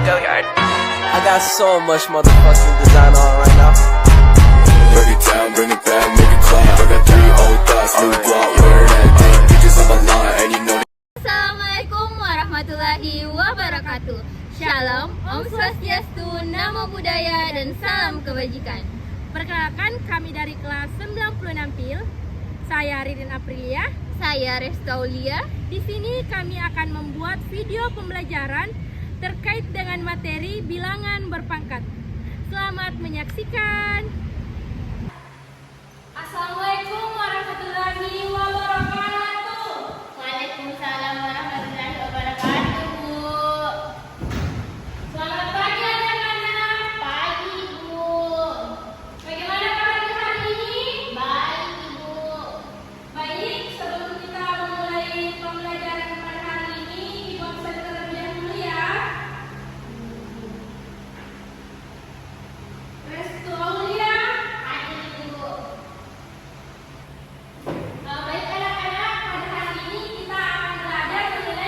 Go yard. I got so much motherfucking design on right now. Break it down, bring it back, make it clap. I got 3 old thoughts, new guap, wear that thing. Bitches on my line, and you know. Assalamualaikum warahmatullahi wabarakatuh. Shalom, Om Swastiastu, Namo Buddhaya, dan salam kebajikan. Perkenalkan, kami dari kelas 96 PIL. Saya Ridin Aprilia. Saya Resta Aulia. Di sini kami akan membuat video pembelajaran terkait dengan materi bilangan berpangkat. Selamat menyaksikan. Assalamualaikum warahmatullahi wabarakatuh. Waalaikumsalam warahmatullahi wabarakatuh, Bu. Selamat pagi anak-anak. Pagi, Bu. Bagaimana kabar hari ini? Baik, Ibu. Baik, sebelum kita memulai pembelajaran pada hari ini, Ibu bisa terlebih dahulu ya. Restu Aulia. Hadir, Bu. Baik anak-anak, pada hari ini kita akan belajar mengenai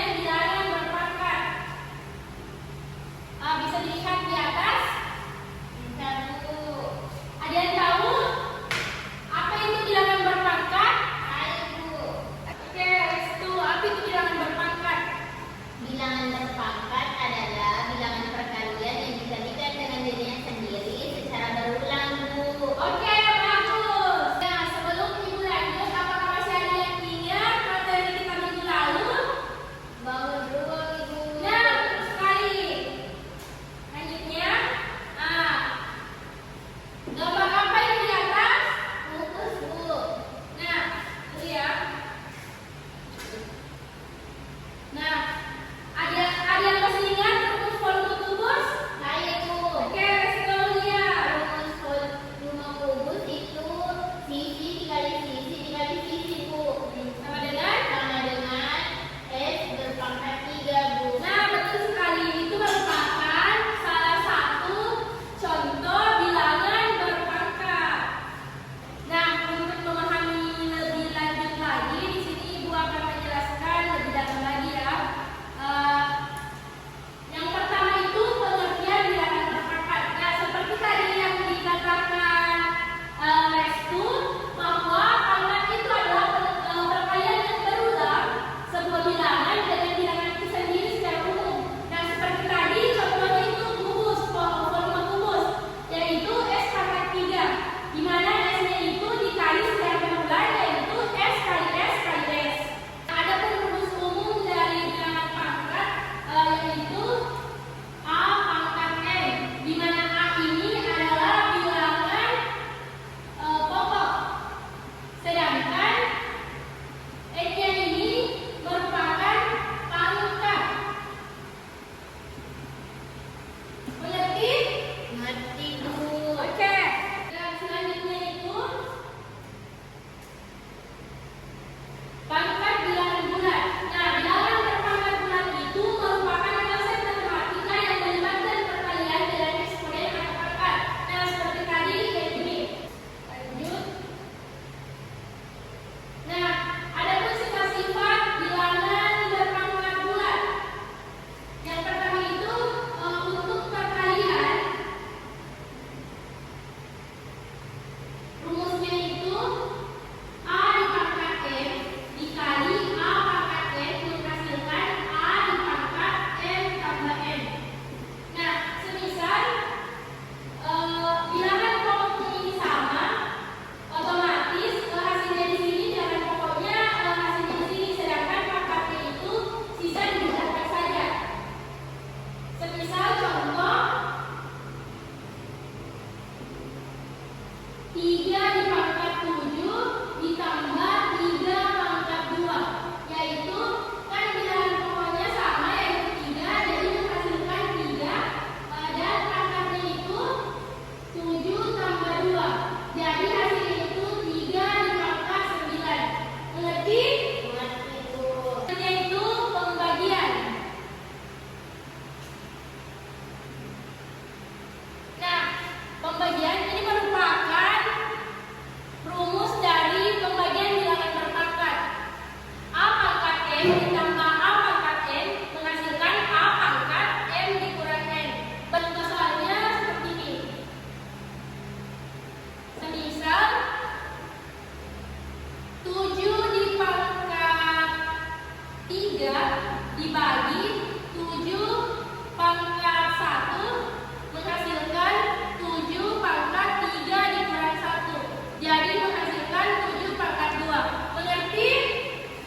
dibagi 7 pangkat 1 menghasilkan 7 pangkat 3 dikurang 1. Jadi menghasilkan 7 pangkat 2. Mengerti?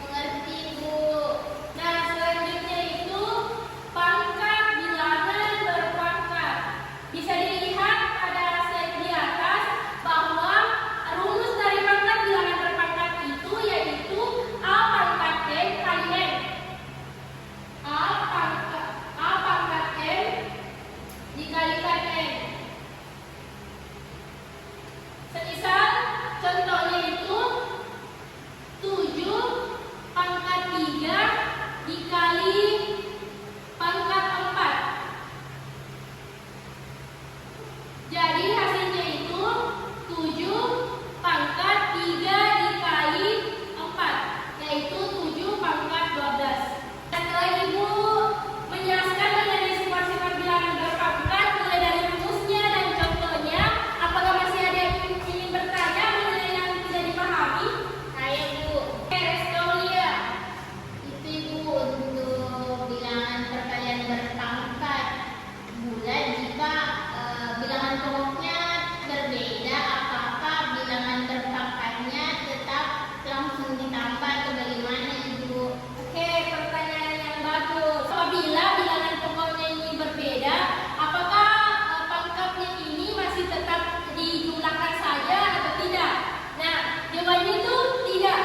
Mengerti, Bu. Nah, selanjutnya itu pangkat bilangan berpangkat. Bisa dilihat pada slide di atas bahwa rumus dari pangkat bilangan berpangkat itu yaitu A pangkat n kali n. A pangkat n dikalikan n. Semisal contohnya itu 7 pangkat 3 dikali pangkat 4. Jadi hasilnya itu 7 pangkat 3 dikali 4, yaitu 7 pangkat 12. Setelah Ibu menjelaskan mengenai sifat-sifat bilangan berpangkat mulai dari rumusnya dan contohnya, apakah masih ada yang ingin bertanya mengenai yang tidak dipahami? Saya, Bu. Oke, Restolia. Itu, Ibu, untuk bilangan perkalian berpangkat. Bulan jika bilangan pokoknya berbeda, apakah bilangan berpangkatnya tetap langsung ditambah atau bagaimana, Ibu? Oke, pertanyaan yang bagus. Apabila bilangan pokoknya ini berbeda, apakah pangkatnya ini masih tetap dijumlahkan saja atau tidak? Nah, jawabannya itu tidak.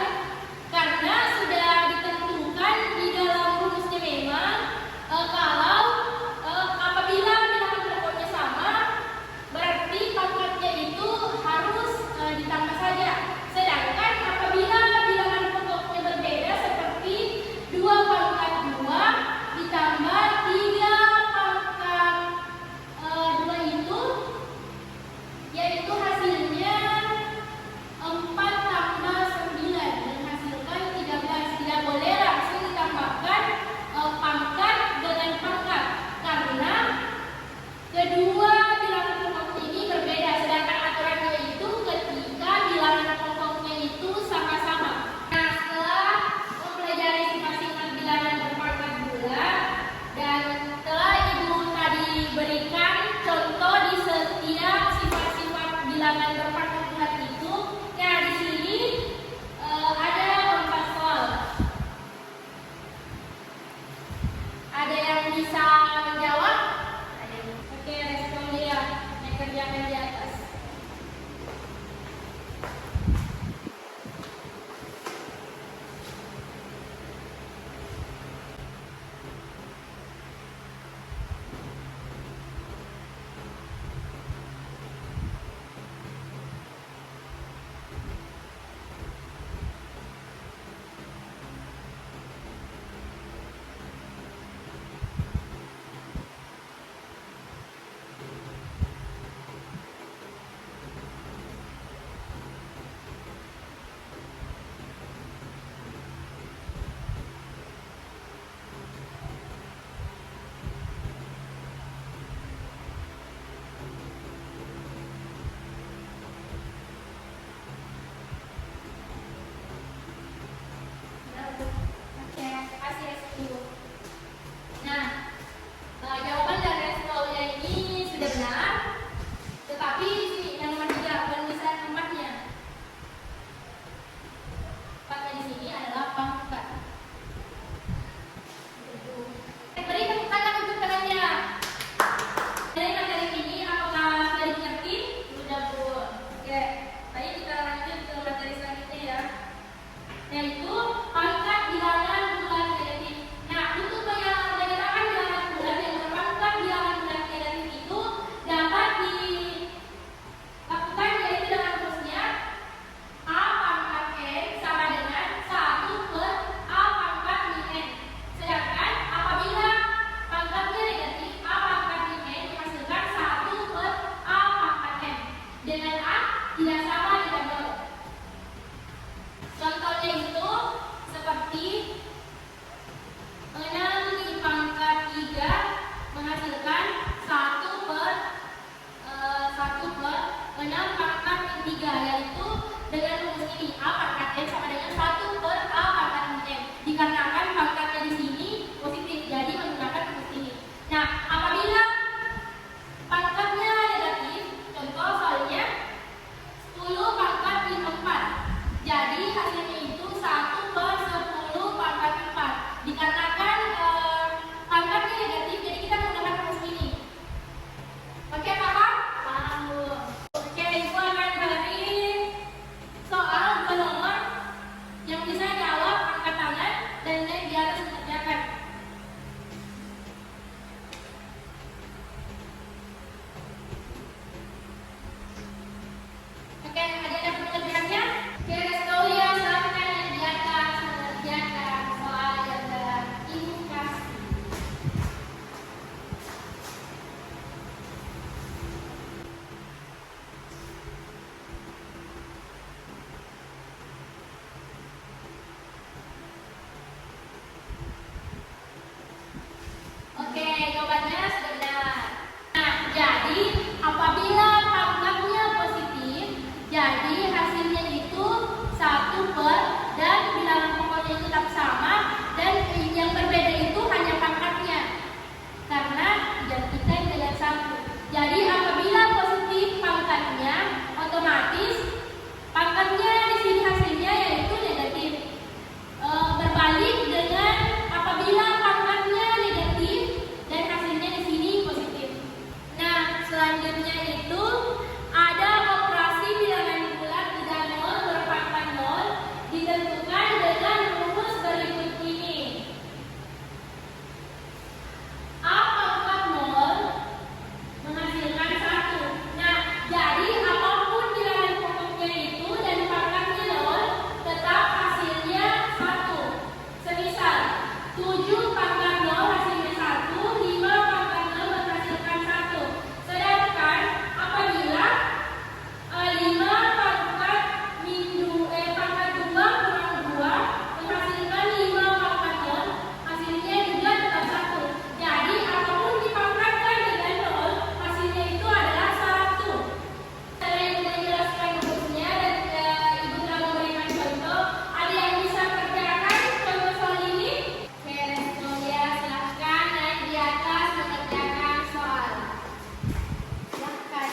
Karena sudah ditentukan di dalam rumusnya memang kalau apabila bilangan pokoknya sama, berarti pangkatnya itu harus ditambah saja. Sedangkan apabila bilangan pokoknya berbeda seperti 2 pangkat 2 ditambah 3 pangkat 2 itu, yaitu hasilnya 4 tambah 9 menghasilkan 13. Tidak boleh langsung ditambahkan pangkat dengan pangkat karena kedua bilangan pokok ini berbeda, sedangkan aturannya itu ketika bilangan pokoknya itu sama-sama. Nah, setelah mempelajari sifat-sifat bilangan berpangkat bulat dan setelah Ibu tadi berikan contoh di setiap sifat-sifat bilangan berpangkat bulat itu, nah di sini ada 4 soal. Ada yang bisa menjawab? Oke, respon dia. Yang kerjakan di atas. jawabannya benar. Nah, jadi apabila pangkatnya positif, jadi hasilnya itu 1/, dan bilangan pokoknya itu tetap sama, dan yang berbeda itu hanya pangkatnya. Karena digantikan dengan 1. Jadi apabila positif pangkatnya, otomatis pangkatnya di sini hasilnya yaitu negatif. Berbalik dengan apabila pangkatnya negatif dan hasilnya di sini positif. Nah, selanjutnya itu ada operasi bilangan bulat 30 berpangkat 0 ditentukan dengan rumus berikut ini. A pangkat 0 menghasilkan 1. Nah, jadi apapun bilangan pokoknya itu dan pangkatnya 0, tetap hasilnya 1. Semisal 7 pangkat 0 hasilnya 1, 5 pangkat 0 menghasilkan 1. Sedangkan apabila 5 pangkat pangkat 2 kurang 2 menghasilkan 5 pangkat 0, hasilnya juga tetap 1. Jadi apapun dipangkatkan dengan 0, hasilnya itu adalah 1. Saya yang menjelaskan rumusnya dan Ibu telah memberikan contoh. Ada yang bisa kerjakan contoh soal ini? Oke, Restolia, silahkan naik di atas mengerjakan soal. Silahkan.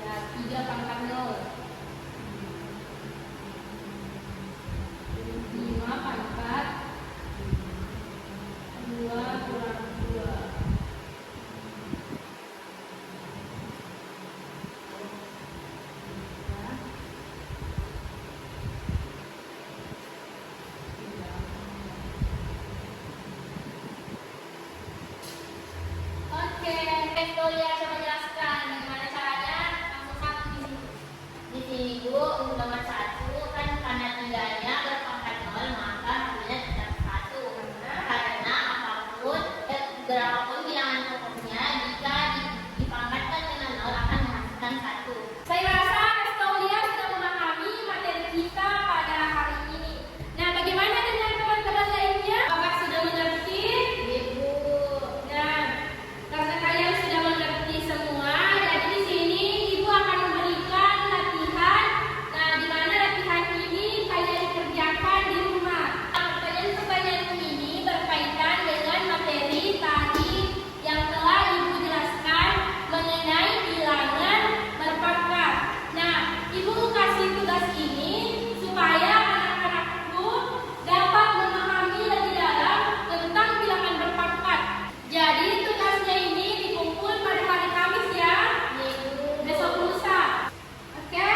Ya, 3 pangkat 0. 5 pangkat 2 kurang 2. Oke, Restolia coba jelaskan bagaimana caranya langsung 1 di sini. Di sini Bu, untuk nomor 1 kan karena 3-nya berpangkat 0, maka hasilnya tetap 1. Karena berapapun bilangan pokoknya jika dipangkatkan dengan 0 akan menghasilkan 1. Saya rasa Restolia sudah memahami materi kita pada hari ini. Nah, bagaimana dengan teman-teman lainnya? Apakah sudah mengerti? Ibu. Nah, karena kalian sudah mengerti semua, jadi di sini Ibu akan memberikan latihan. Nah, di mana latihan ini kalian kerjakan di rumah. Nah, pertanyaan-pertanyaan ini berkaitan dengan materi tadi yang telah Ibu jelaskan mengenai bilangan berpangkat. Nah, Ibu kasih tugas ini supaya anak-anakku dapat memahami lebih dalam tentang bilangan berpangkat. Jadi tugasnya ini dikumpul pada hari Kamis ya, besok lusa. Oke,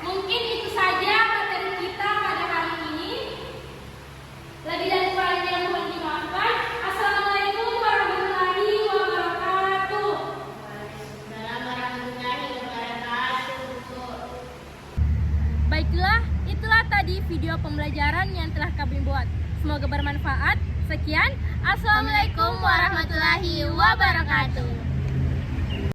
mungkin itu saja materi kita pada hari ini. Lebih dan kurangnya mohon dimaafkan. Assalamualaikum warahmatullahi wabarakatuh. Waalaikumsalam warahmatullahi wabarakatuh. Baiklah, itulah tadi video pembelajaran yang telah kami buat. Semoga bermanfaat. Sekian, Assalamualaikum warahmatullahi wabarakatuh.